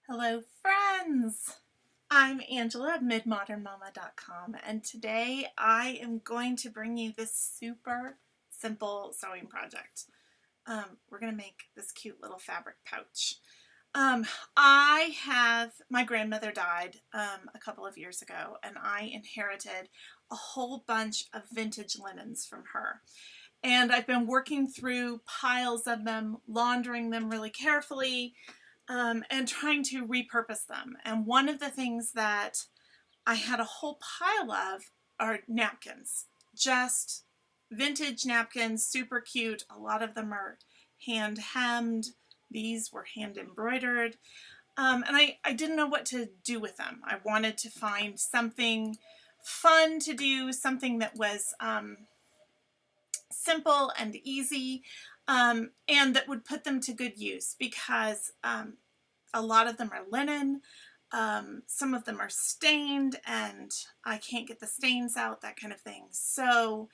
Hello friends! I'm Angela of midmodernmama.com and today I am going to bring you this super simple sewing project. We're going to make this cute little fabric pouch. My grandmother died a couple of years ago and I inherited a whole bunch of vintage linens from her. And I've been working through piles of them, laundering them really carefully, and trying to repurpose them. And one of the things that I had a whole pile of are napkins. Just vintage napkins, super cute. A lot of them are hand hemmed. These were hand embroidered. And I didn't know what to do with them. I wanted to find something fun to do, something that was simple and easy, and that would put them to good use because a lot of them are linen, some of them are stained and I can't get the stains out, that kind of thing. So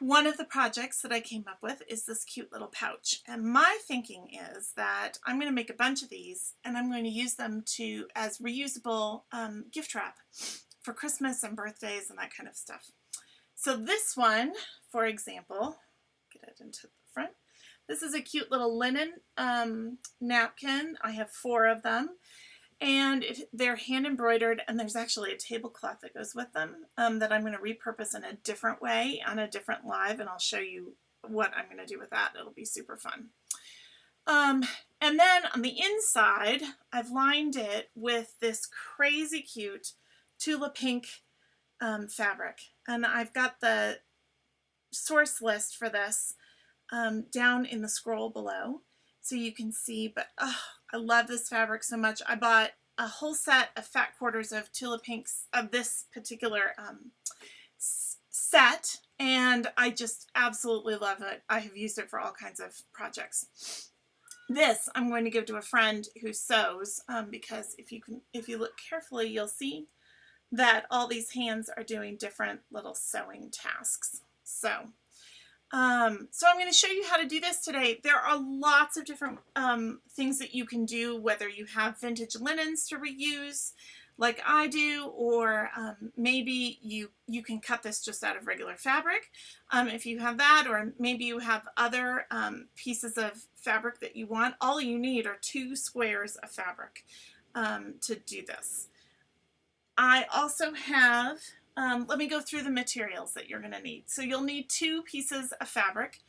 one of the projects that I came up with is this cute little pouch, and my thinking is that I'm going to make a bunch of these and I'm going to use them as reusable gift wrap for Christmas and birthdays and that kind of stuff. So this one, for example, get it into the front. This is a cute little linen napkin. I have 4 of them, and they're hand embroidered, and there's actually a tablecloth that goes with them that I'm going to repurpose in a different way on a different live, and I'll show you what I'm going to do with that. It'll be super fun. And then on the inside, I've lined it with this crazy cute Tula Pink fabric, and I've got the source list for this down in the scroll below so you can see, but I love this fabric so much. I bought a whole set of fat quarters of Tula Pinks of this particular set, and I just absolutely love it. I have used it for all kinds of projects. This I'm going to give to a friend who sews because if you look carefully, you'll see that all these hands are doing different little sewing tasks. So I'm going to show you how to do this today. There are lots of different things that you can do, whether you have vintage linens to reuse like I do, or maybe you can cut this just out of regular fabric if you have that, or maybe you have other pieces of fabric that you want. All you need are 2 squares of fabric to do this. I also have, let me go through the materials that you're going to need. So you'll need 2 pieces of fabric.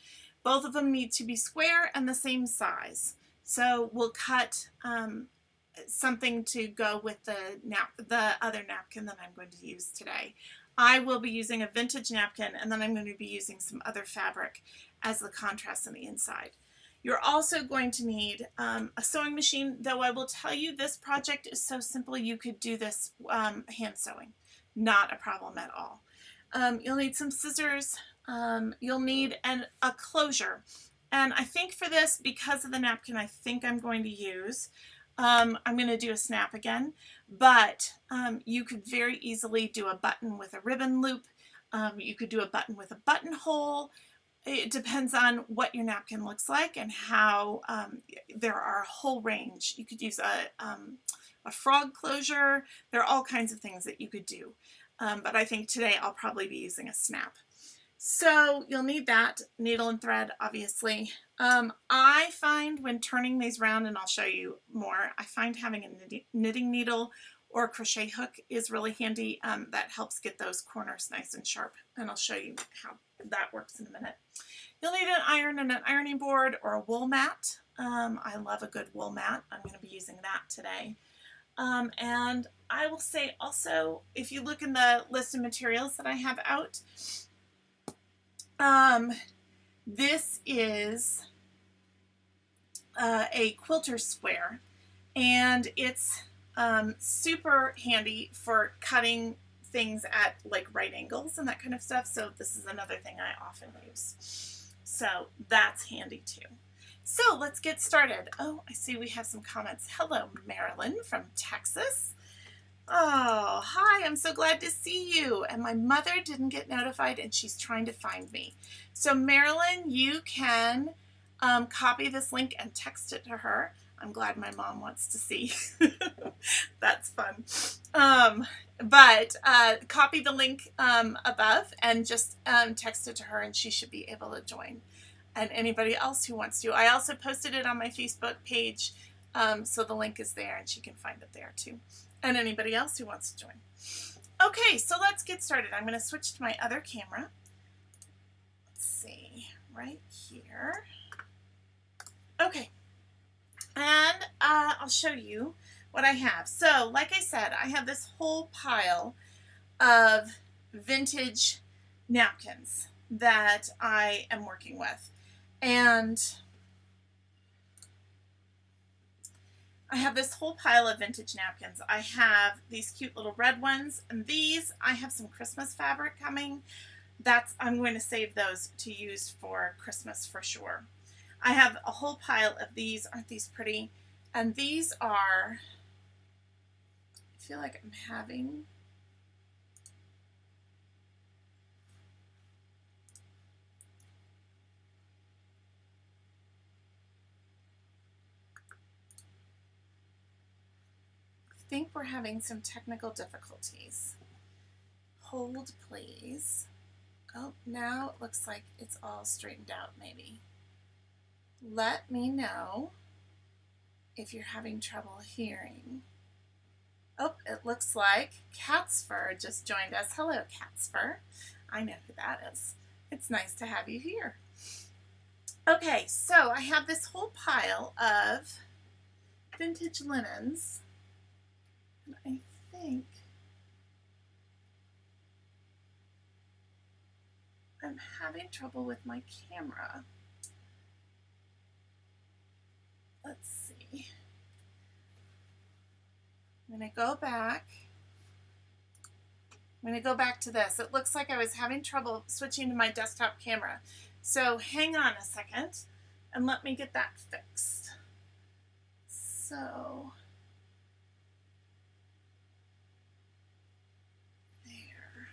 Both of them need to be square and the same size. So we'll cut something to go with the other napkin that I'm going to use today. I will be using a vintage napkin, and then I'm going to be using some other fabric as the contrast on the inside. You're also going to need a sewing machine, though I will tell you this project is so simple you could do this hand sewing. Not a problem at all. You'll need some scissors. You'll need a closure. And I think for this, because of the napkin I think I'm going to use, I'm going to do a snap again, but you could very easily do a button with a ribbon loop. You could do a button with a buttonhole. It depends on what your napkin looks like and how there are a whole range. You could use a frog closure. There are all kinds of things that you could do. But I think today I'll probably be using a snap. So you'll need that, needle and thread, obviously. I find when turning these around, and I'll show you more, I find having a knitting needle or a crochet hook is really handy. That helps get those corners nice and sharp. And I'll show you how that works in a minute. You'll need an iron and an ironing board or a wool mat. I love a good wool mat. I'm going to be using that today. And I will say also, if you look in the list of materials that I have out, this is a quilter square, and it's super handy for cutting things at like right angles and that kind of stuff. So this is another thing I often use. So that's handy too. So let's get started. Oh, I see we have some comments. Hello, Marilyn from Texas. Oh, hi, I'm so glad to see you. And my mother didn't get notified and she's trying to find me. So Marilyn, you can copy this link and text it to her. I'm glad my mom wants to see. That's fun. But copy the link above and just text it to her and she should be able to join. And anybody else who wants to. I also posted it on my Facebook page, so the link is there and she can find it there too. And anybody else who wants to join. Okay, so let's get started. I'm going to switch to my other camera. Let's see, right here. Okay, and I'll show you what I have. So, like I said, I have this whole pile of vintage napkins that I am working with. And I have this whole pile of vintage napkins. I have these cute little red ones, and these, I have some Christmas fabric coming. I'm going to save those to use for Christmas for sure. I have a whole pile of these. Aren't these pretty? And these are, I feel like I'm having, I think we're having some technical difficulties. Hold, please. Oh, now it looks like it's all straightened out, maybe. Let me know if you're having trouble hearing. Oh, it looks like Cat's Fur just joined us. Hello, Cat's Fur. I know who that is. It's nice to have you here. Okay, so I have this whole pile of vintage linens. And I think I'm having trouble with my camera. Let's see. I'm going to go back. I'm going to go back to this. It looks like I was having trouble switching to my desktop camera. So hang on a second and let me get that fixed. So there.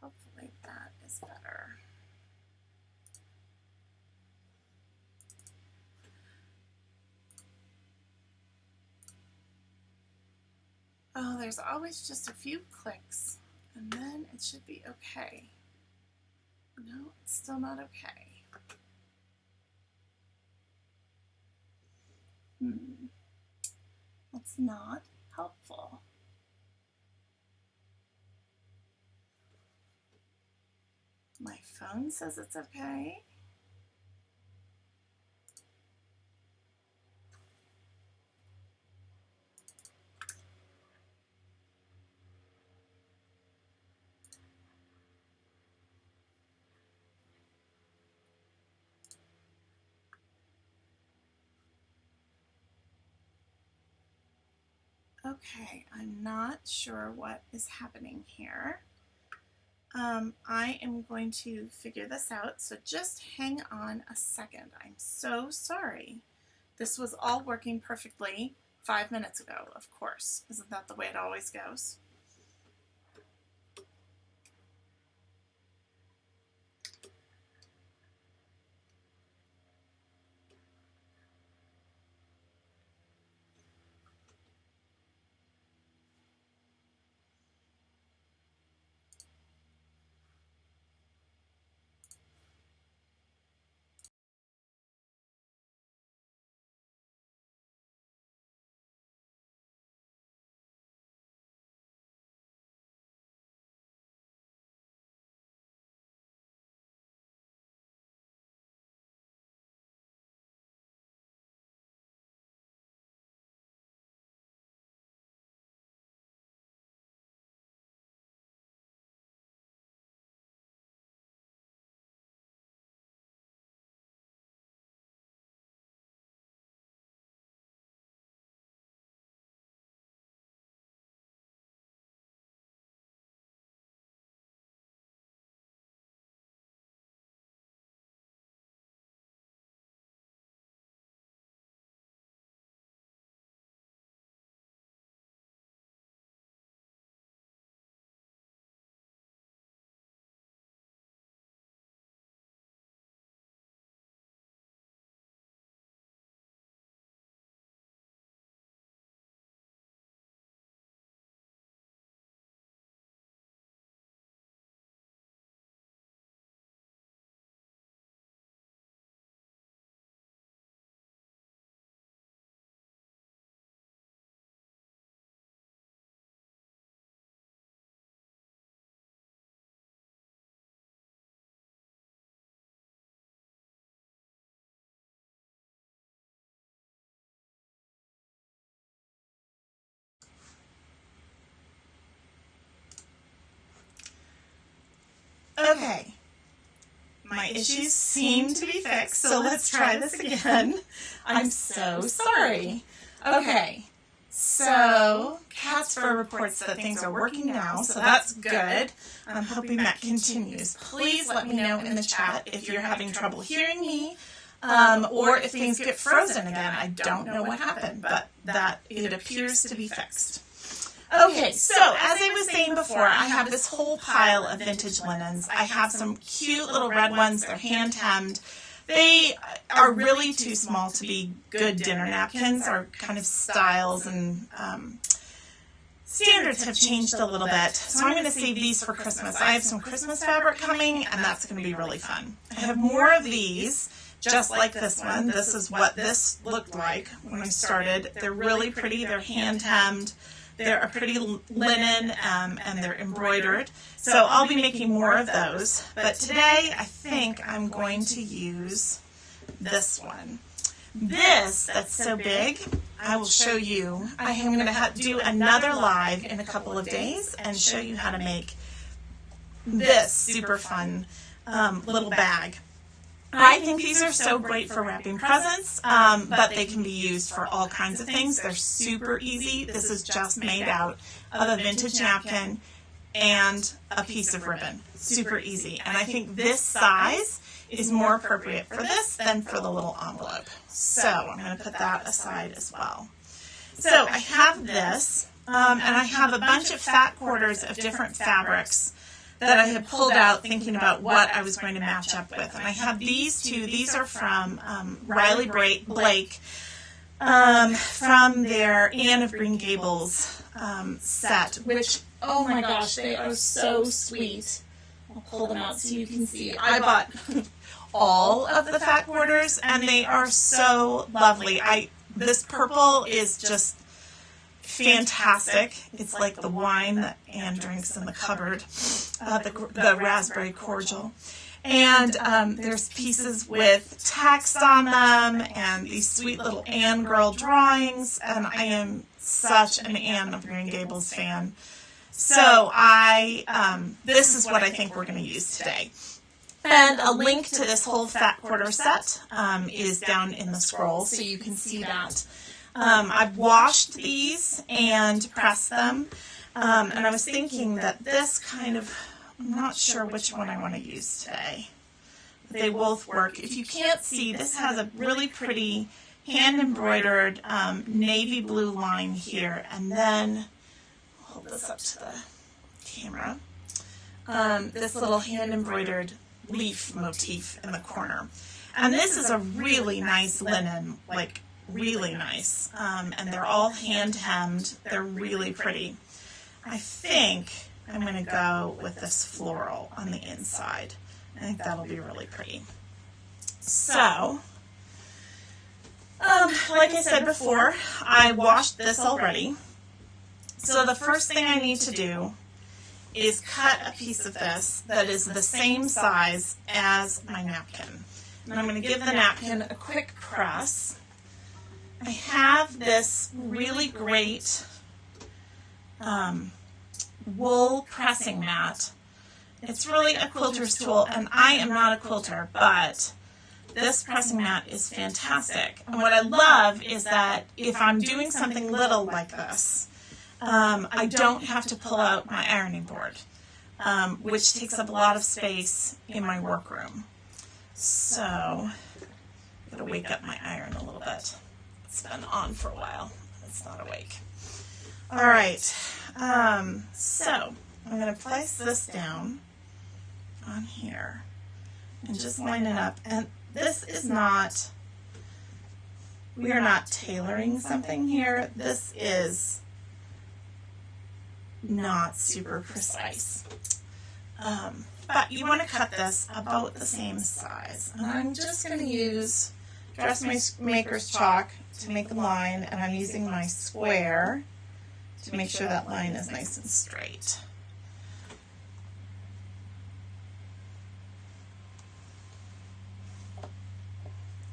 Hopefully that is better. Oh, there's always just a few clicks and then it should be okay. No, it's still not okay. That's not helpful. My phone says it's okay. Okay, I'm not sure what is happening here. I am going to figure this out, so just hang on a second. I'm so sorry. This was all working perfectly 5 minutes ago, of course. Isn't that the way it always goes? Okay, my issues seem to be fixed, so let's try this again. I'm so sorry. Okay, so Cat's Fur reports that things are working now, so that's good. I'm hoping that continues. Please let me know in the chat if you're having trouble hearing me, or if things get frozen again. I don't know what happened, but that it appears to be fixed. Okay, so as I was saying before, I have this whole pile of vintage linens. I have some cute little red ones. They're hand hemmed. They are really too small to be good dinner napkins. Our kind of styles and standards have changed a little bit. So I'm going to save these for Christmas. I have some Christmas fabric coming, and that's going to be really fun. I have more of these, just like this one. This is what this looked like when I started. They're really pretty. They're hand hemmed. They're a pretty linen, and they're embroidered. So I'll be making more of those. But today, I think I'm going to use this one. This, that's so big, I will show you. I am going to do another live in a couple of days and show you how to make this super fun little bag. I think these are so great for wrapping presents, but they can be used for all kinds of things. They're super easy. This is just made out of a vintage napkin and a piece of ribbon. Super easy. And I think this size is more appropriate for this than for the little envelope. So I'm going to put that aside as well. So I have this, and I have a bunch of fat quarters of different fabrics that I had pulled out thinking about what I was going to match up with. And I have these two. These are from Riley Blake from their Anne of Green Gables set, which, oh my gosh, they are so sweet. I'll pull them out so you can see. I bought all of the fat quarters, and they are so lovely. This purple is just fantastic. It's like the wine that Anne drinks in the cupboard, the raspberry cordial. And there's pieces with text on them and these sweet little Anne girl drawings. And I am such an Anne of Green Gables fan. So this is what I think we're going to use today. And a link to this whole fat quarter set is down in the scroll, so you can see that. I've washed these and pressed them, and I was thinking that this kind of, I'm not sure which one I want to use today. They both work. If you can't see, this has a really pretty hand-embroidered navy blue line here, and then, I'll hold this up to the camera, this little hand-embroidered leaf motif in the corner. And this is a really nice linen, like really nice, and they're all hand hemmed. They're really pretty. I think I'm going to go with this floral on the inside. I think that'll be really pretty. So, like I said before, I washed this already. So the first thing I need to do is cut a piece of this that is the same size as my napkin. And I'm going to give the napkin a quick press. I have this really great wool pressing mat. It's really a quilter's tool, and I am not a quilter, but this pressing mat is fantastic. And what I love is that if I'm doing something little like this, I don't have to pull out my ironing board, which takes up a lot of space in my workroom. So, I'm going to wake up my iron a little bit. It's been on for a while. It's not awake. All right. So, I'm going to place this down on here and just line it up. And this is not, we are not tailoring something here. This is not super precise. But you want to cut this about the same size. And I'm just going to use dressmaker's chalk to make the line, and I'm using my square to make sure that line is nice and straight.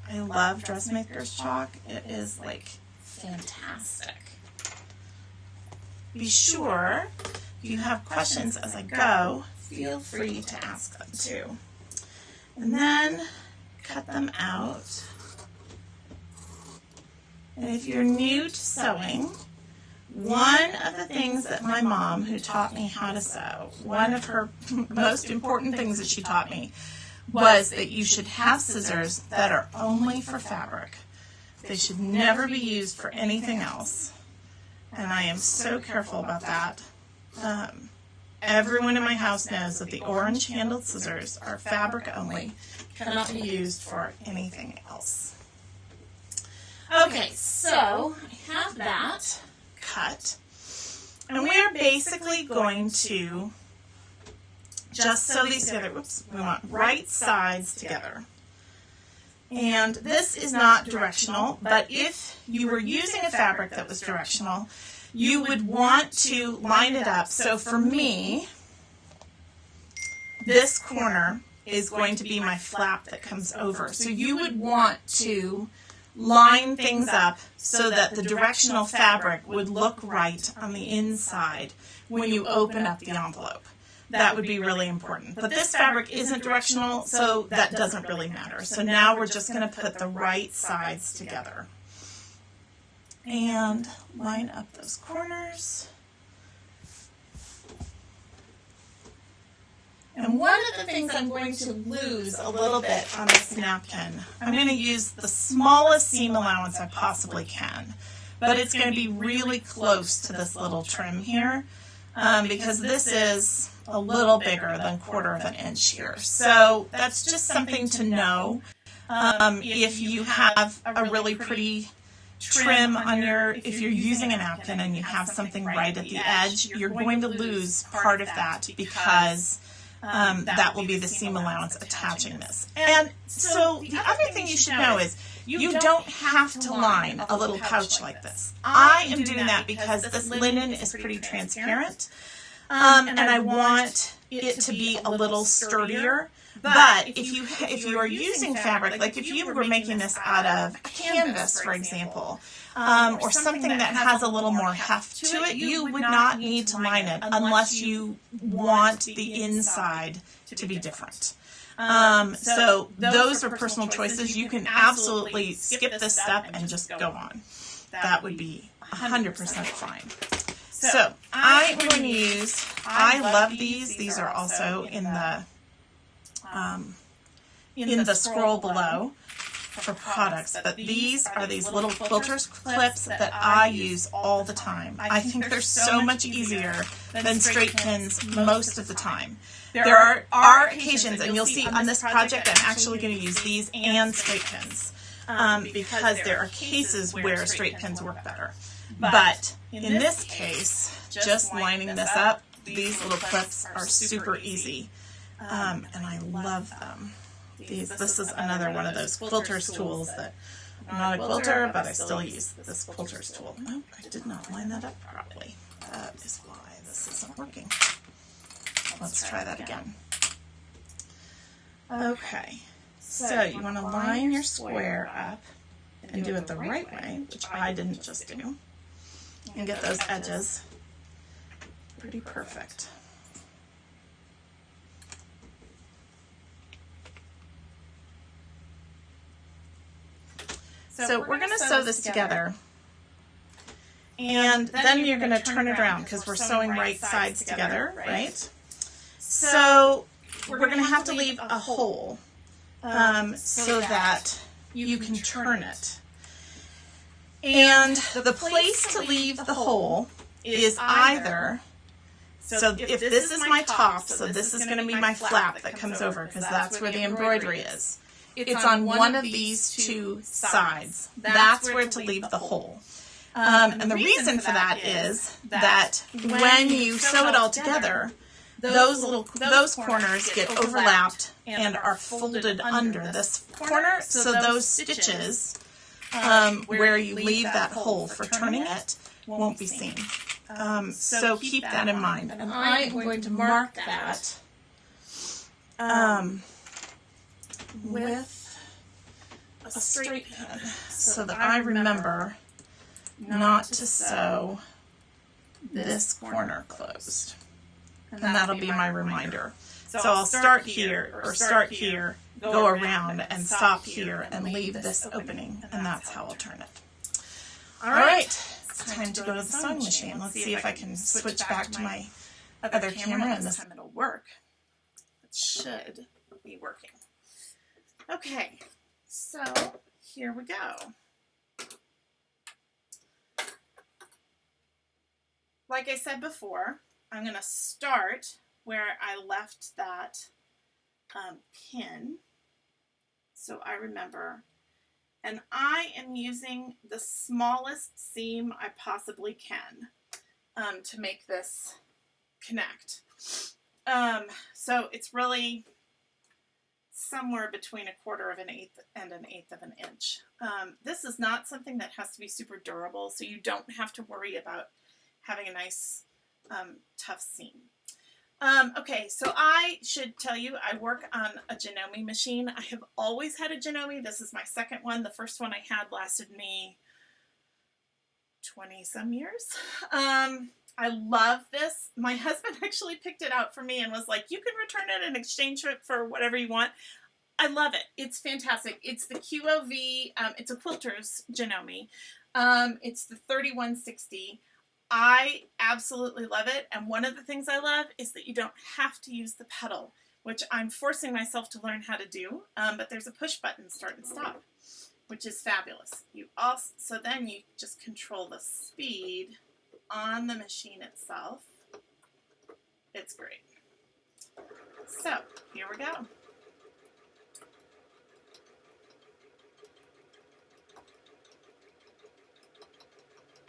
I love dressmaker's chalk. It is like fantastic. Be sure if you have questions as I go, feel free to ask them too. And then cut them out. And if you're new to sewing, one of the things that my mom, who taught me how to sew, one of her most important things that she taught me was that you should have scissors that are only for fabric. They should never be used for anything else. And I am so careful about that. Everyone in my house knows that the orange handled scissors are fabric only, cannot be used for anything else. Okay, so I have that cut, and we are basically going to just sew these together. Whoops, we want right sides together. And this is not directional, but if you were using a fabric that was directional, you would want to line it up. So for me, this corner is going to be my flap that comes over. So you would want to line things up so that the directional fabric would look right on the inside when you open up the envelope. That would be really important. But this fabric isn't directional, so that doesn't really matter. So now we're just going to put the right sides together. And line up those corners. And one of the things I'm going to lose a little bit on this napkin, I'm going to use the smallest seam allowance I possibly can. But it's going to be really close to this little trim here, because this is a little bigger than 1/4 of an inch here. So that's just something to know. If you have a really pretty trim on if you're using a napkin and you have something right at the edge, you're going to lose part of that because that will be the seam allowance attaching this. And so the other thing you should know is you don't have to line a little pouch like this. I am doing that because this linen is pretty transparent, and I want it to be a little sturdier. But if you are using fabric, like if you were making this out of a canvas, for example, or something that has a little more heft to it, you would not need to line it unless you want the inside to be different. So those are personal choices. You can absolutely skip this step and just go on. That would be 100% fine. So I'm going to use, I love these. These are also in the scroll below for products, but these are these little quilters clips that I use all the time. I think they're so much easier than straight pins most of the time. There are occasions, and you'll see on this project, I'm actually going to use these and straight pins, because there are cases where straight pins work better. But in this case, just lining this up, these little clips are super easy. And I love them. This is another one of those quilters tools that I'm not a quilter, but I still use this quilters tool. Oh, I did not line that up properly. That is why this isn't working. Let's try that again. Okay, so you want to line your square up and do it the right way, which I didn't just do, and get those edges pretty perfect. So we're going to sew this together, and then you're going to turn it around because we're sewing right sides together, right? So we're going to have to leave a hole so that you can turn it. And the place to leave the hole is either, so if this is my top, so this is going to be my flap that comes over because that's where the embroidery is. It's on one of these two sides. That's where to leave the hole. And the reason for that is that when you sew it all together, those corners get overlapped and are folded under this corner, so those stitches where you leave that hole for turning it won't be seen. So keep that in mind. And I am going to mark that with a straight pin so that I remember not to sew this corner closed. and that'll be my reminder. So I'll start here or start here, go around and stop here and leave this opening, and that's how I'll turn it. All right, it's time to go to the sewing machine. Let's see if I can switch back to my other camera, and this time it'll work. It should be working. Okay, so here we go. Like I said before, I'm going to start where I left that pin, so I remember. And I am using the smallest seam I possibly can to make this connect. So it's really somewhere between 1/4 of an eighth and 1/8 of an inch. This is not something that has to be super durable, so you don't have to worry about having a nice tough seam. Okay, so I should tell you I work on a Janome machine. I have always had a Janome. This is my second one. The first one I had lasted me 20 some years. I love this. My husband actually picked it out for me and was like, you can return it and exchange it for whatever you want. I love it. It's fantastic. It's the QOV. It's a quilter's Janome. It's the 3160. I absolutely love it, and one of the things I love is that you don't have to use the pedal, which I'm forcing myself to learn how to do, but there's a push button start and stop, which is fabulous. So then you just control the speed on the machine itself. It's great. So here we go.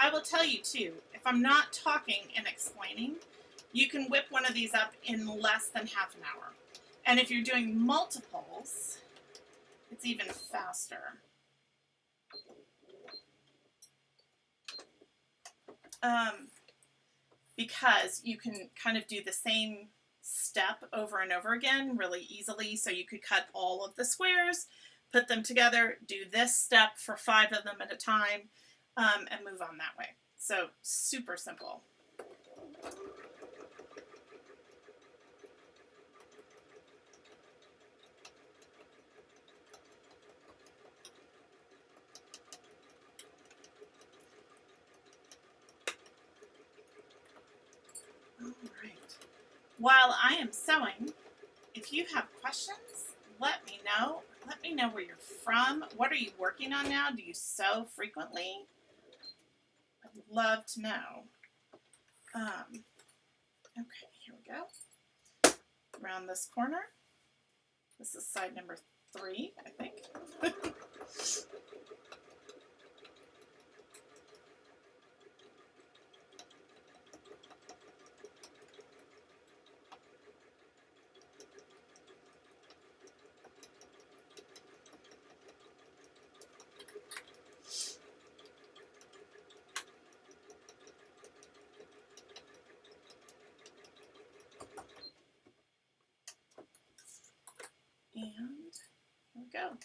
I will tell you too, if I'm not talking and explaining, you can whip one of these up in less than half an hour. And if you're doing multiples, it's even faster. Because you can kind of do the same step over and over again really easily. So you could cut all of the squares, put them together, do this step for 5 of them at a time, and move on that way. So super simple. All right. While I am sewing, if you have questions, let me know. Let me know where you're from. What are you working on now? Do you sew frequently? I'd love to know. Okay, here we go. Around this corner. This is side number 3, I think. And here we go.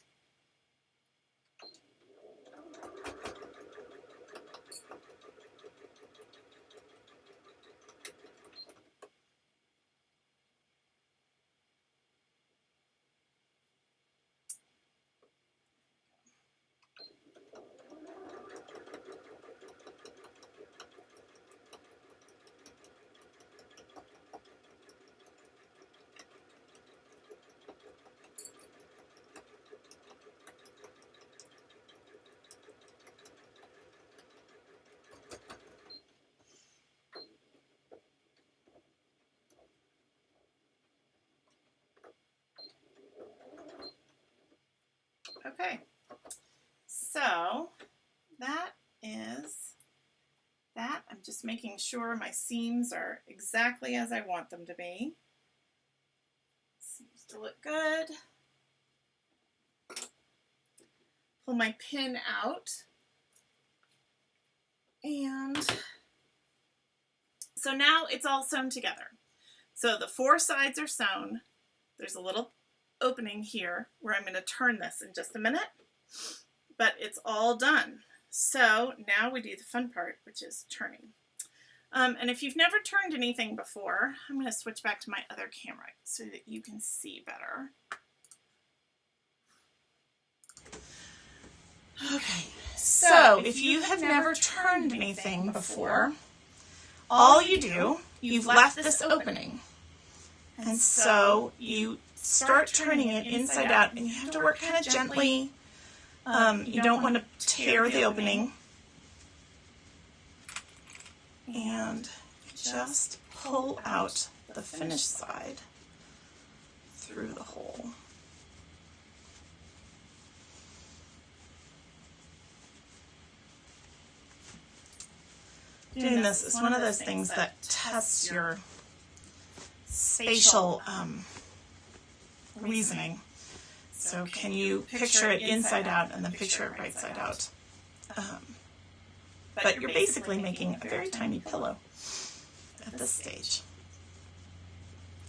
Okay, so that is that. I'm just making sure my seams are exactly as I want them to be. Seems to look good. Pull my pin out. And so now it's all sewn together. So the 4 sides are sewn. There's a little opening here where I'm going to turn this in just a minute, but it's all done. So now we do the fun part, which is turning. And if you've never turned anything before, I'm going to switch back to my other camera so that you can see better. Okay, so if you have never turned anything before, all you do, you've left this opening. And so you start turning it inside out, and you have to work kind of gently. You don't want to tear the opening. And just pull out the finished side through the hole. Doing this is one of those things that tests your spatial reasoning. So can you picture it inside out and then picture it right side out? But you're basically making a very tiny pillow at this stage.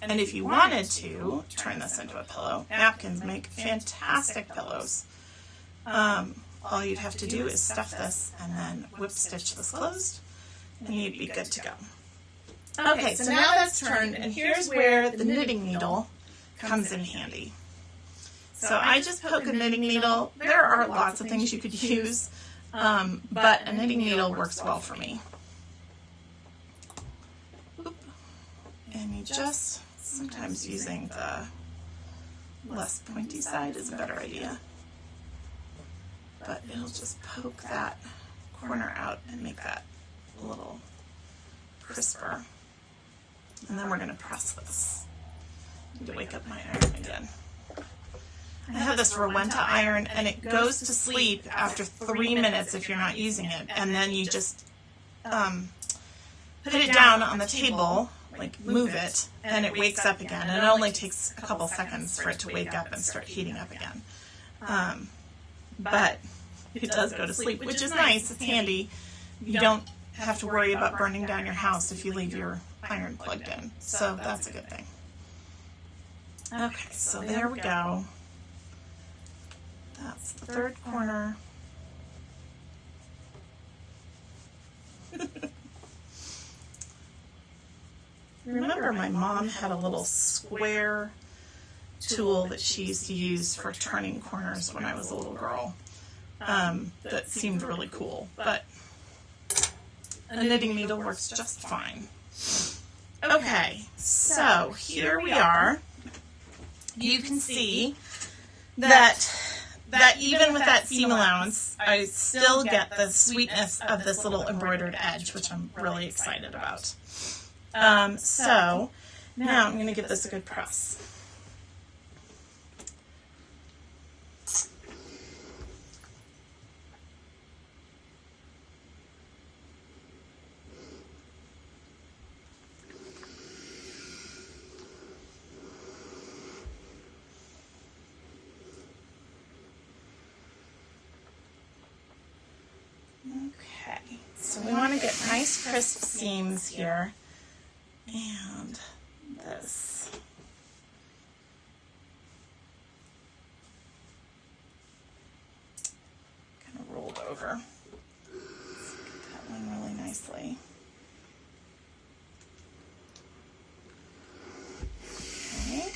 And if you wanted to turn this into a pillow, napkins make fantastic pillows. All you'd have to do is stuff this and then whip stitch this closed, and you'd be good to go. Okay, so now that's turned, and here's where the knitting needle comes in handy. So I just poke a knitting needle. There are lots of things you could use, but a knitting needle works well for me. Oop. And you just, sometimes using the less pointy side is a better idea. But it'll just poke that corner out and make that a little crisper. And then we're going to press this. I need to wake up my iron again. I have this Rowenta iron, and it goes to sleep after 3 minutes if you're not using it. And then you just put it down on the table, like move it, and it wakes up again. And it only takes a couple seconds for it to wake up and start heating up again. But it does go to sleep, which is nice. It's handy. You don't have to worry about burning down your house if you leave your iron plugged in. So that's a good thing. Okay, so there we go. That's the third corner. Remember, my mom had a little square tool that she used to use for turning corners when I was a little girl. That seemed really cool, but a knitting needle works just fine. Okay, so here we are. You can see that even with that seam allowance, I still get the sweetness of this little embroidered edge, which I'm really excited about. So now I'm going to give this a good press. Okay, so we want to get nice crisp seams here, and this. Kind of rolled over. Let's get that one really nicely. Okay.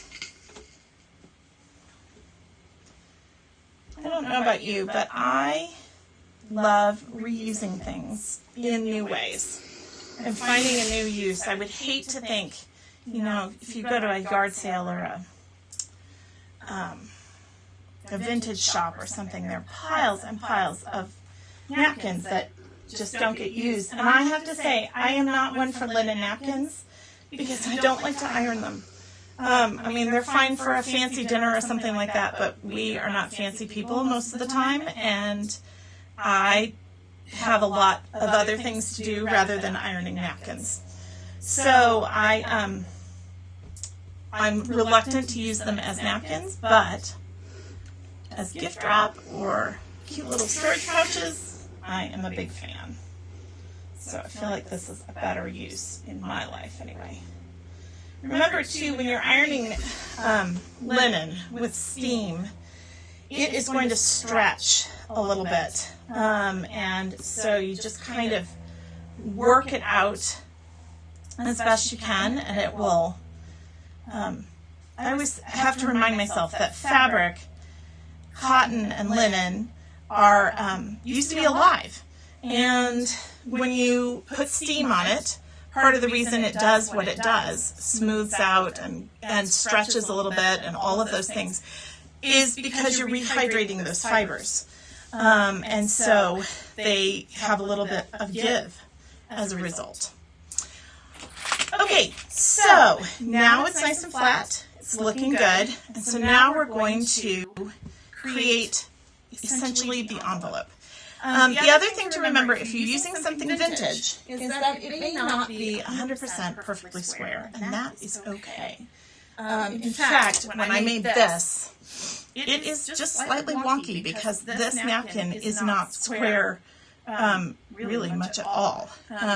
I don't know about you, but I love reusing things in new ways and finding a new use. I would hate to think, you know, if you go to a yard sale or a vintage shop or something, there are piles and piles of napkins that just don't get used. And I have to say, I am not one for linen napkins because I don't like to iron them. I mean, they're fine for a fancy dinner or something like that, but we are not fancy people most of the time, and I have a lot of other things to do rather than ironing napkins. So I'm reluctant to use them as napkins, but as gift wrap or cute little storage pouches, I am a big fan. So I feel like this is a better use in my life anyway. Remember too, when you're ironing linen with steam, it is going to stretch a little bit. And so you just kind of work it out as best you can, and it will, I always have to remind myself that fabric, cotton and linen are used to be alive, and when you put steam on it, part of the reason it does what it does, smooths out and stretches a little bit and all of those things, is because you're rehydrating those fibers. And so they have a little bit of give as a result. Okay, so now it's nice and flat. It's looking good. And so now we're going to create essentially the envelope. The other thing to remember if you're using something vintage is that it may not be 100% perfectly square, and that is okay. In fact, when I made this, it is just slightly wonky because this napkin is not square really much at all.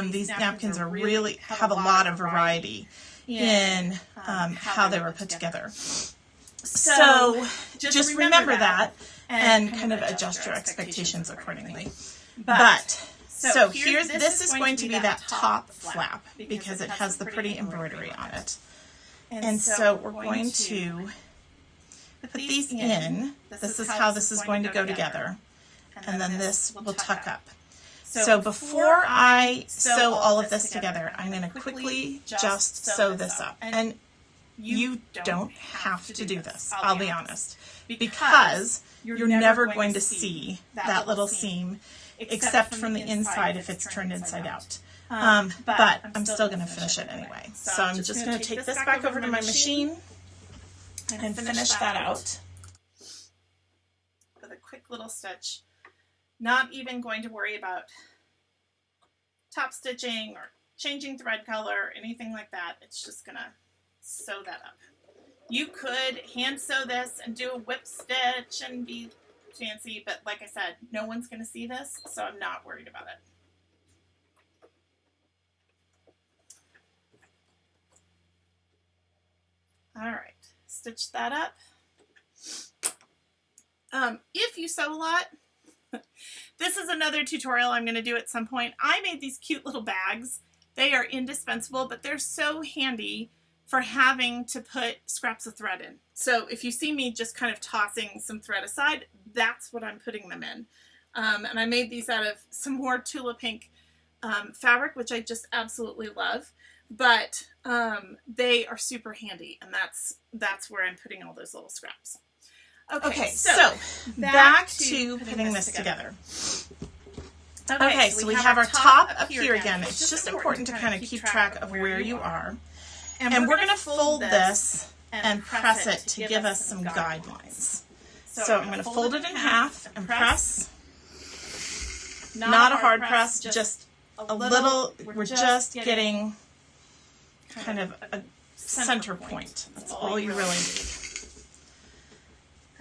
These napkins are really have a lot of variety in how they were put together. So just remember that and kind of adjust your expectations accordingly. But so here's this is going to be that top flap because it has the pretty embroidery on it. And so we're going to put these in. This is how this is going to go together. And then this will tuck up. So before I sew all of this together, I'm going to quickly just sew this up. And you don't have to do this, I'll be honest, because you're never going to see that little seam except from the inside if it's turned inside out. But I'm still going to finish it anyway. So I'm just going to take this back over to my machine and finish that out with a quick little stitch. Not even going to worry about top stitching or changing thread color or anything like that. It's just going to sew that up. You could hand sew this and do a whip stitch and be fancy, but like I said, no one's going to see this, so I'm not worried about it. All right, stitch that up. If you sew a lot, this is another tutorial I'm going to do at some point. I made these cute little bags. They are indispensable, but they're so handy for having to put scraps of thread in. So if you see me just kind of tossing some thread aside, that's what I'm putting them in. And I made these out of some more Tula Pink fabric, which I just absolutely love. But they are super handy, and that's where I'm putting all those little scraps. Okay, so back to putting this together. Okay, so we have our top up here again. It's just important to kind of keep track of where you are. And we're going to fold this and press it to give us some guidelines. So I'm going to fold it in half and press. Not a hard press, just a little, we're just getting kind of a center point. That's all you really need.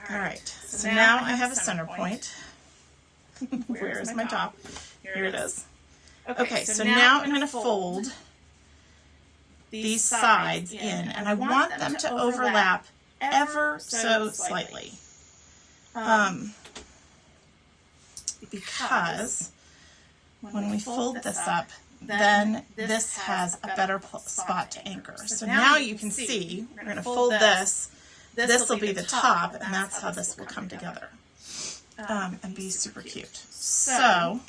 All right, so now I have a center point. Where is my top? Here it is. Okay, so now I'm going to fold these sides in, and I want them to overlap ever so slightly. Because when we fold this up, then this has a better spot to anchor. So now you can see, we're going to fold this. This will be the top, and that's how this will come together and be super cute. So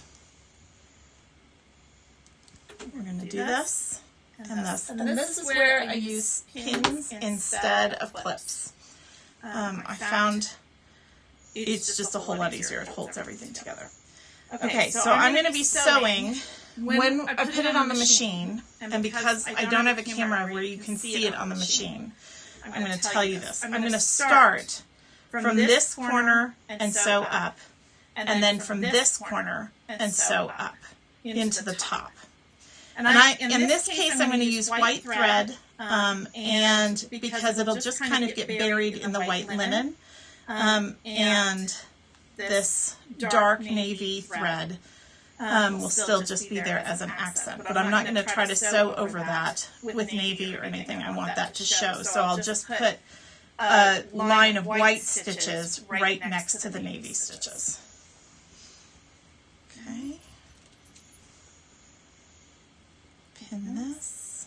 we're going to do this and this. And this is where I use pins instead of clips. I found it's just a whole lot easier. It holds everything together. Okay, so I'm going to be sewing when I put it on the machine, and because I don't have a camera where you can see it on the machine, I'm going to tell you this. I'm going to start from this corner and sew up, and then from this corner and sew up into the top. And in this case, I'm going to use white thread, and because it'll just kind of get buried in the white linen, and this dark navy thread will still just be there as an accent. But I'm not going to try to sew over that with navy or anything. I want that to show. So I'll just put a line of white stitches right next to the navy stitches. Okay. Pin this.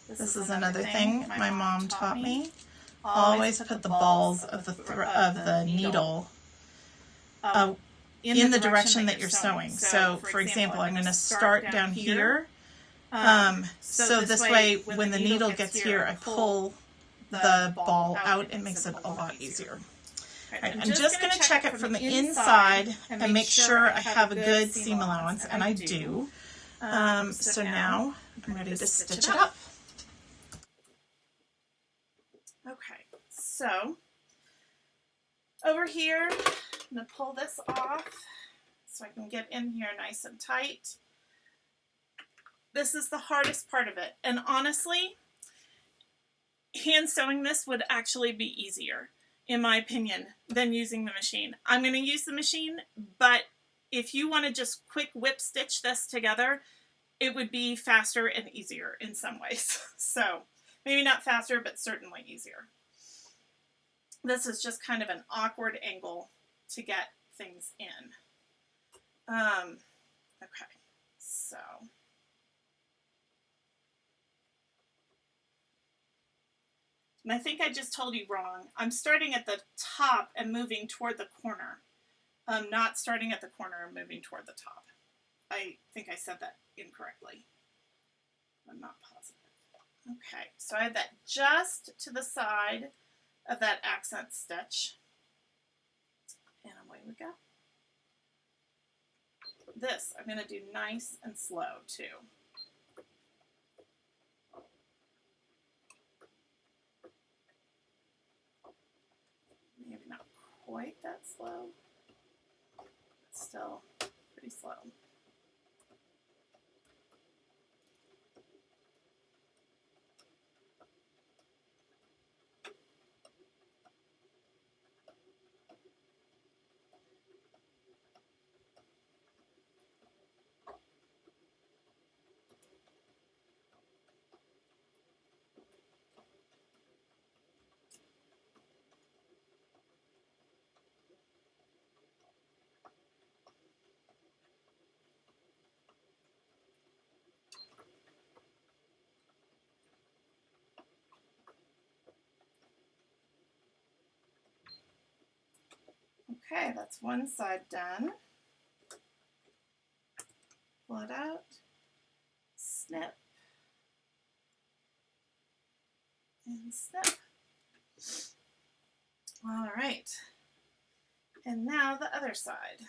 This is another thing my mom taught me. Always put the balls of the needle in the direction that you're sewing. So, for example, I'm going to start down here. So this way, when the needle gets here, I pull the ball out. It makes it a lot easier. Right, I'm just going to check it from the inside and make sure I have a good seam allowance, and I do. So now I'm ready to stitch it up. Okay, so over here, I'm going to pull this off so I can get in here nice and tight. This is the hardest part of it, and honestly, hand sewing this would actually be easier, in my opinion, than using the machine. I'm going to use the machine, but if you want to just quick whip stitch this together, it would be faster and easier in some ways. So maybe not faster, but certainly easier. This is just kind of an awkward angle to get things in. Okay, so and I think I just told you wrong. I'm starting at the top and moving toward the corner. I'm not starting at the corner and moving toward the top. I think I said that incorrectly. I'm not positive. Okay, so I have that just to the side of that accent stitch. And away we go. This I'm going to do nice and slow too. Maybe not quite that slow, but still pretty slow. Okay, that's one side done. Pull it out, snip, and snip. All right, and now the other side.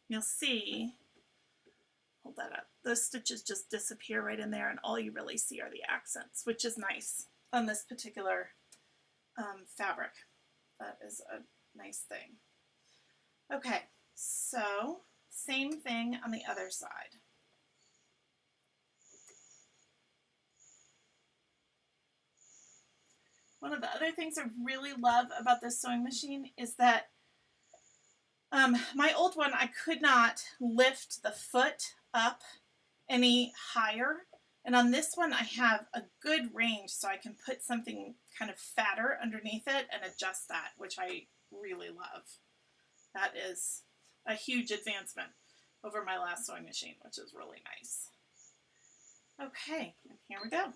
You'll see, hold that up, those stitches just disappear right in there and all you really see are the accents, which is nice on this particular fabric. That is a nice thing. Okay, so same thing on the other side. One of the other things I really love about this sewing machine is that my old one, I could not lift the foot up any higher. And on this one, I have a good range, so I can put something kind of fatter underneath it and adjust that, which I really love. That is a huge advancement over my last sewing machine, which is really nice. Okay, and here we go.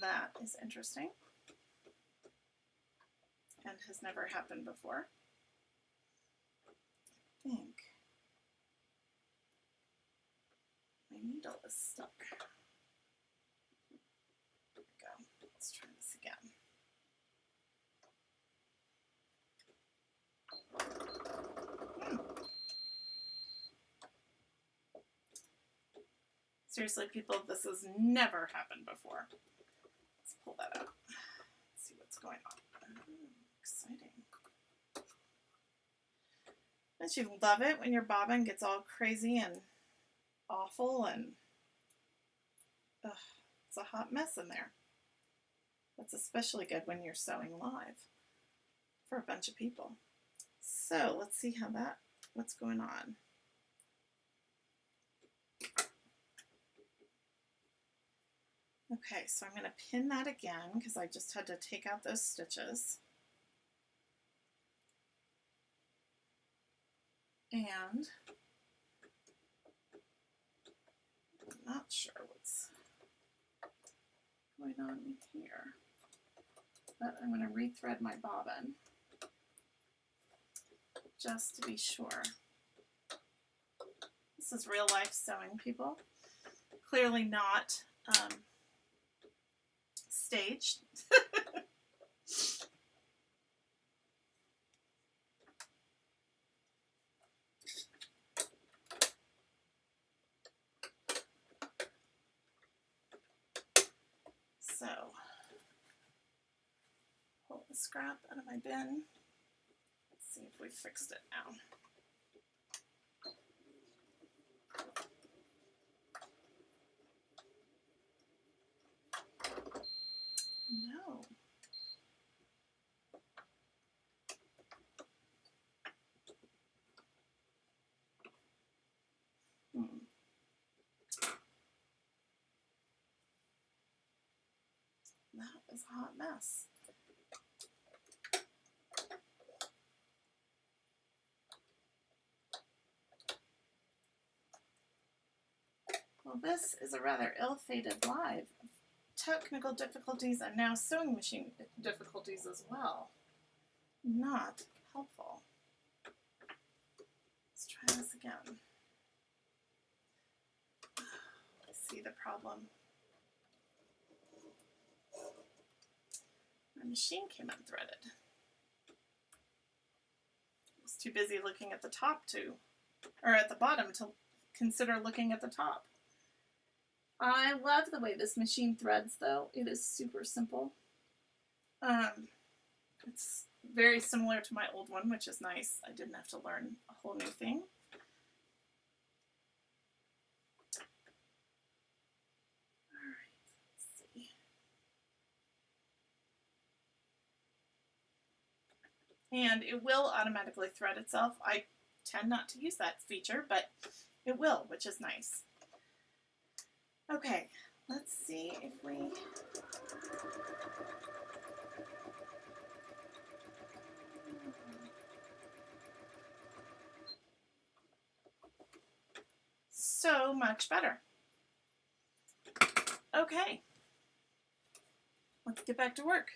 That is interesting and has never happened before. I think my needle is stuck. There we go. Let's try this again. Seriously, people, this has never happened before. Let's pull that out. Let's see what's going on. Exciting. Don't you love it when your bobbin gets all crazy and awful and it's a hot mess in there. That's especially good when you're sewing live for a bunch of people. So let's see what's going on. Okay, so I'm going to pin that again because I just had to take out those stitches. And I'm not sure what's going on here, but I'm going to rethread my bobbin just to be sure. This is real life sewing, people. Clearly not staged. So, pull the scrap out of my bin. Let's see if we fixed it now. No. That is a hot mess. Well, this is a rather ill-fated live. Technical difficulties and now sewing machine difficulties as well. Not helpful. Let's try this again. I see the problem. My machine came unthreaded. I was too busy looking at the top or at the bottom to consider looking at the top. I love the way this machine threads though. It is super simple. It's very similar to my old one, which is nice. I didn't have to learn a whole new thing. And it will automatically thread itself. I tend not to use that feature, but it will, which is nice. Okay, let's see if we... So much better. Okay, let's get back to work.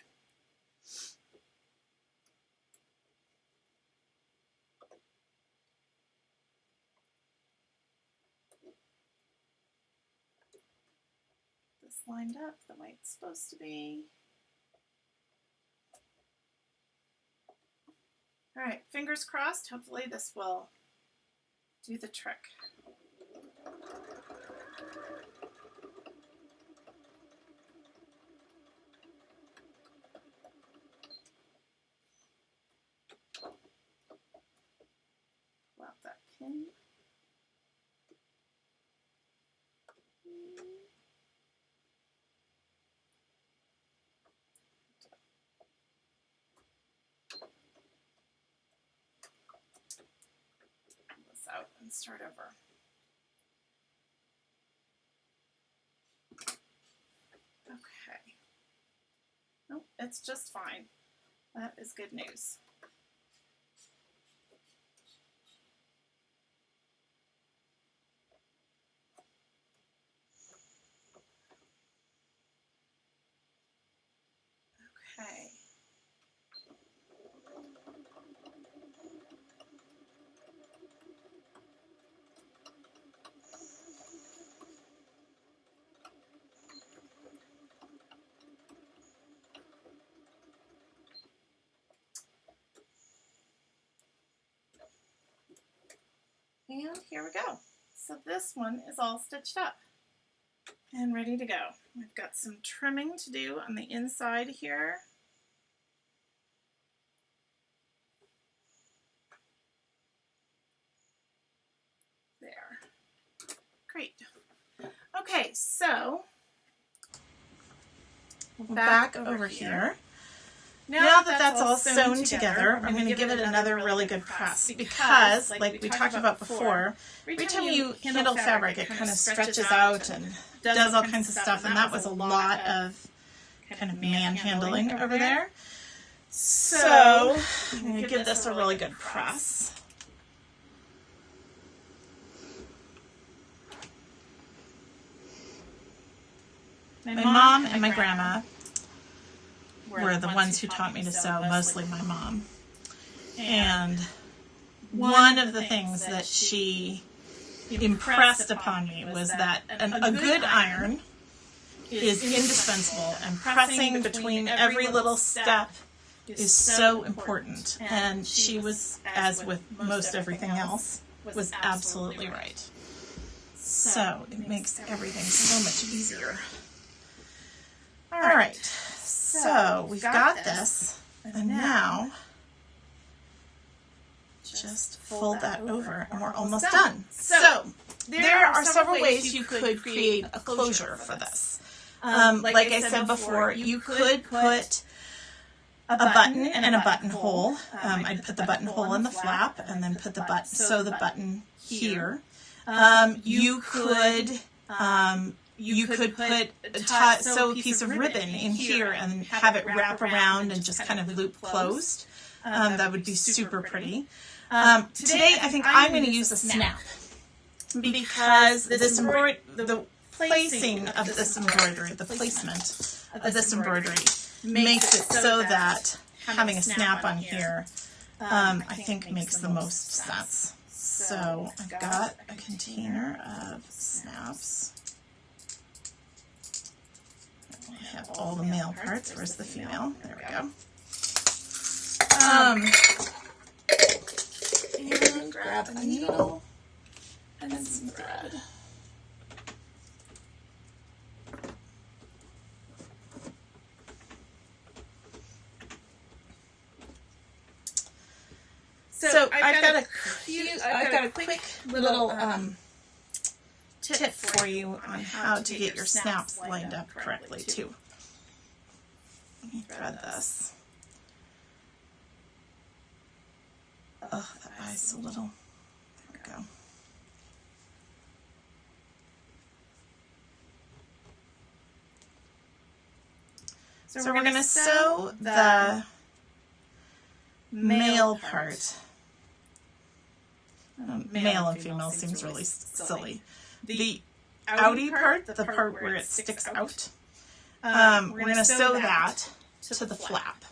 This lined up the way it's supposed to be. All right, fingers crossed. Hopefully this will do the trick. Pull out that pin. Pull this out and start over. Okay. Nope, it's just fine. That is good news. Okay. And here we go. So this one is all stitched up and ready to go. We've got some trimming to do on the inside here. There. Great. Okay, so back over here. Now that that's all sewn together, I'm going to give it another really good press because, like we talked about before, every time you handle fabric, it kind of stretches out and does all kinds of stuff, and that was a lot of kind of manhandling over there. So I'm going to give this a really good press. My mom and my grandma were the ones who taught me to sew, mostly my mom. And one of the things that she impressed upon me was that a good iron is indispensable, and pressing between every little step is so important. And she was, as with most everything else, was absolutely right. So it makes everything so much easier. All right, so we've got this, and now just fold that over, and we're almost done. So there are several ways you could create a closure for this. Like I said before, you could put a button and a buttonhole. I'd put the buttonhole in the flap, and then put sew the button here. You could sew a piece of ribbon in here and have it wrap around and just kind of loop closed. That would be super pretty. Today, I think I'm going to use a snap because the placing of this embroidery, the placement of this embroidery makes it so that having a snap on here, I think makes the most sense. So I've got a container of snaps. I have all the male parts. Where's the female? There we go. And grab a needle and then some thread. So I've got a quick little tip for you on how to get your snaps lined up correctly too. Let me thread this. Oh, that eye's a little. There we go. So we're going to sew the male part. Male and female seems really silly. The outie part, the part where it sticks out, we're going to sew that to the flap.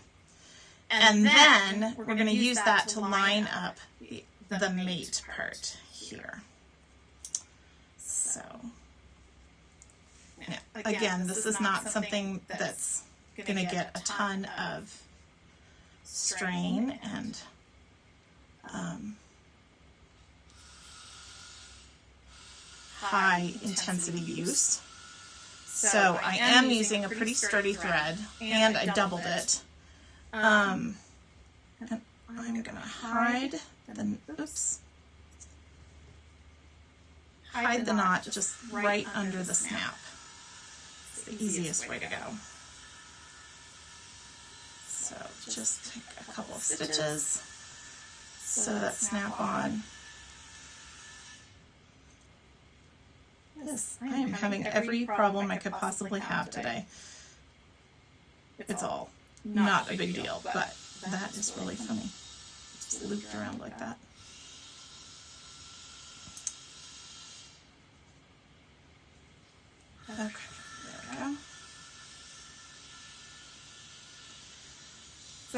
And then we're going to use that to line up the mate part here. So, yeah, again, this is not something that's going to get a ton of strain and high intensity use. So I am using a pretty sturdy thread, and I doubled it. And I'm going to hide the knot just right under the snap. It's the easiest way to go. So just take a couple of stitches, sew that snap on. Yes, I am having every problem I could possibly have today. It's all not a big deal, but that is really funny. Just looped around like that. Okay, there we go.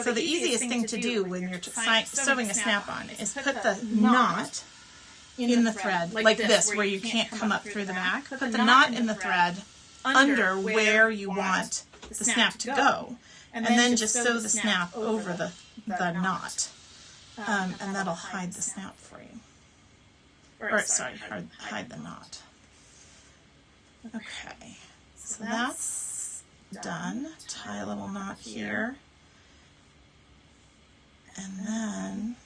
So the easiest thing to do when you're sewing a snap-on is put the knot in the thread, like this, where you can't come up through the back. Put the knot in the thread under where you want the snap to go, and then just sew the snap over the knot, and that'll hide the snap for you. Or, sorry, hide the knot. Okay, so that's done. Tie a little knot here. And then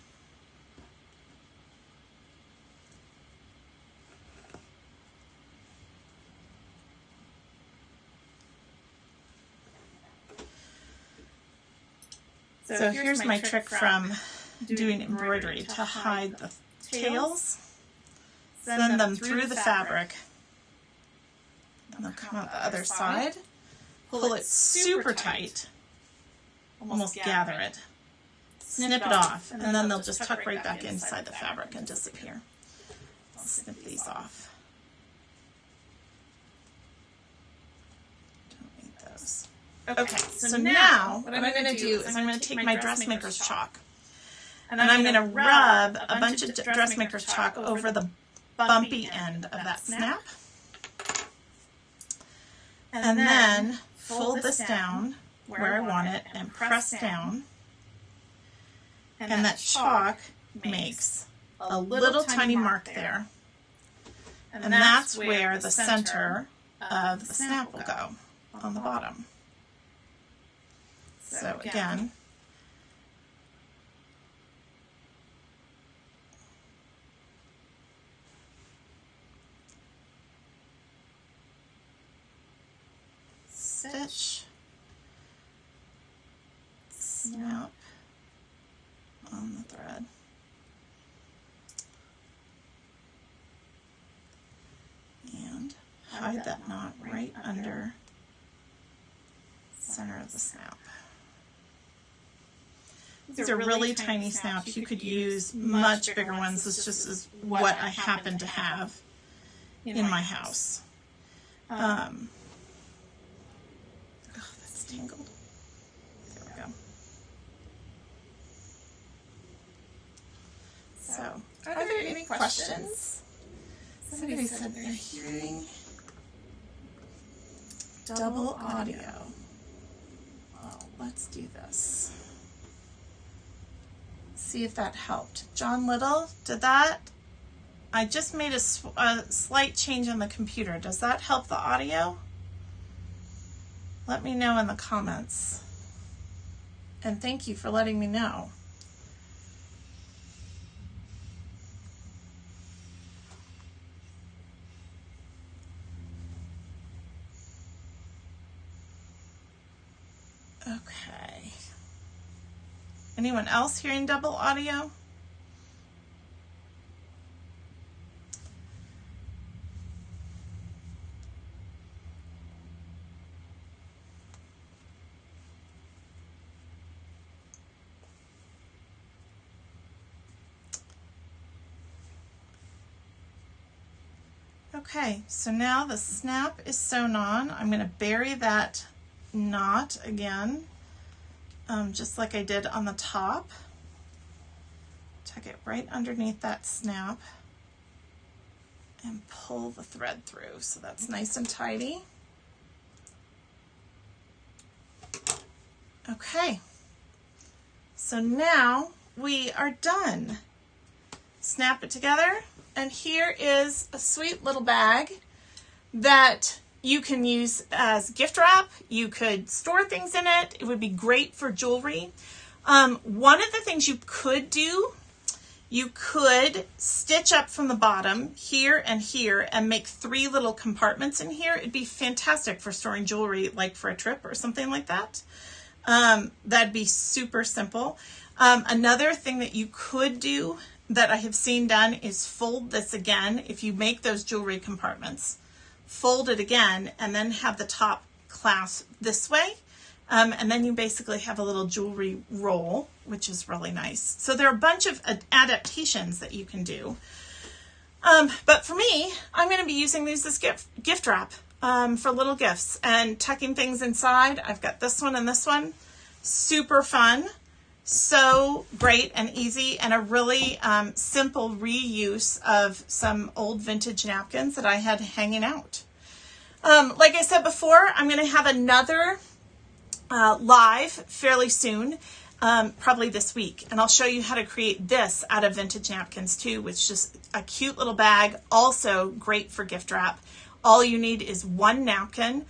So here's my trick from doing embroidery to hide the tails. Send them through the fabric. And they'll come out the other side. Pull it super tight. Almost gather it. Snip it off. And then they'll just tuck right back inside the fabric and disappear. I'll snip these off. Don't need those. Okay, so now what I'm going to do is I'm going to take my dressmaker's chalk. And I'm going to rub a bunch of dressmaker's chalk over the bumpy end of that snap. And then fold this down where I want it and press down. And that chalk makes a little tiny mark there. And that's where the center of the snap will go on the bottom. So again, stitch, snap on the thread, and hide that knot right under center of the snap. These are really tiny snaps. You could use much bigger ones. This just is what I happen to have in my house. Oh, that's tangled. There we go. So, are there any questions? Somebody said they're hearing double audio. Well, let's do this. See if that helped. John Little, did that? I just made a slight change on the computer. Does that help the audio? Let me know in the comments. And thank you for letting me know. Okay. Anyone else hearing double audio? Okay, so now the snap is sewn on. I'm going to bury that knot again. Just like I did on the top. Tuck it right underneath that snap and pull the thread through so that's nice and tidy. Okay, so now we are done. Snap it together, and here is a sweet little bag that you can use as gift wrap. You could store things in it. It would be great for jewelry. One of the things you could do, you could stitch up from the bottom here and make 3 little compartments in here. It'd be fantastic for storing jewelry, like for a trip or something like that. That'd be super simple. Another thing that you could do that I have seen done is fold this again. If you make those jewelry compartments, fold it again, and then have the top clasp this way. And then you basically have a little jewelry roll, which is really nice. So there are a bunch of adaptations that you can do. But for me, I'm going to be using these as gift wrap for little gifts and tucking things inside. I've got this one and this one. Super fun. So great and easy, and a really simple reuse of some old vintage napkins that I had hanging out. Like I said before, I'm going to have another live fairly soon, probably this week, and I'll show you how to create this out of vintage napkins too, which is just a cute little bag, also great for gift wrap. All you need is 1 napkin,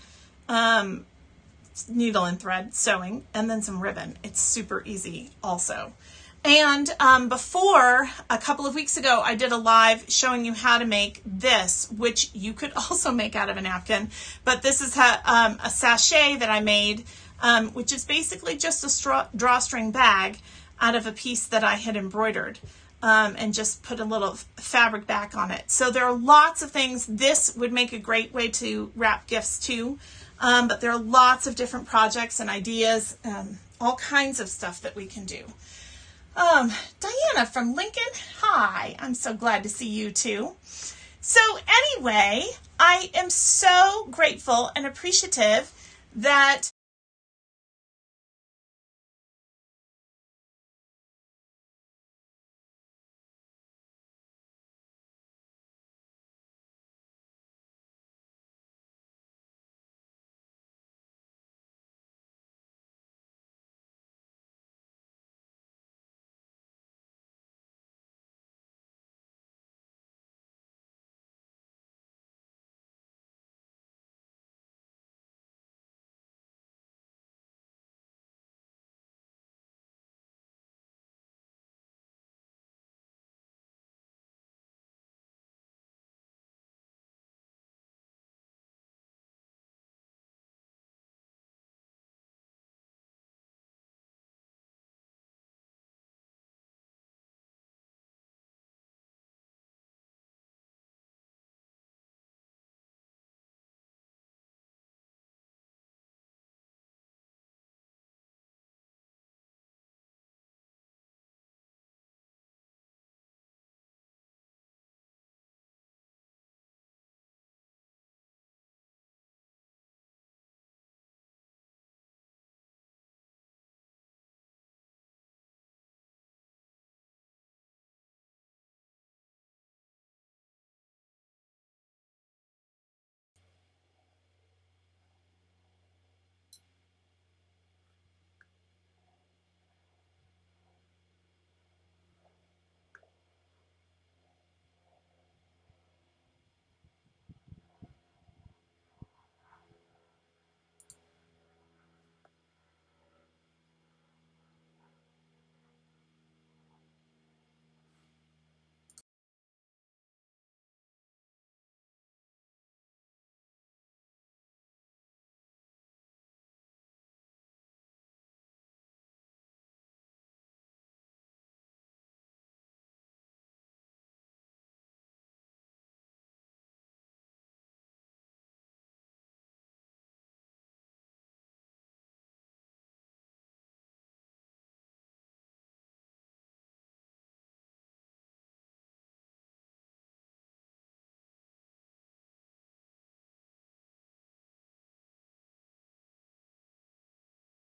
needle and thread sewing, and then some ribbon. It's super easy also. And before, a couple of weeks ago, I did a live showing you how to make this, which you could also make out of a napkin, but this is a sachet that I made which is basically just a drawstring bag out of a piece that I had embroidered, and just put a little fabric back on it. So there are lots of things. This would make a great way to wrap gifts too, but there are lots of different projects and ideas, all kinds of stuff that we can do. Diana from Lincoln, hi, I'm so glad to see you too. So anyway, I am so grateful and appreciative that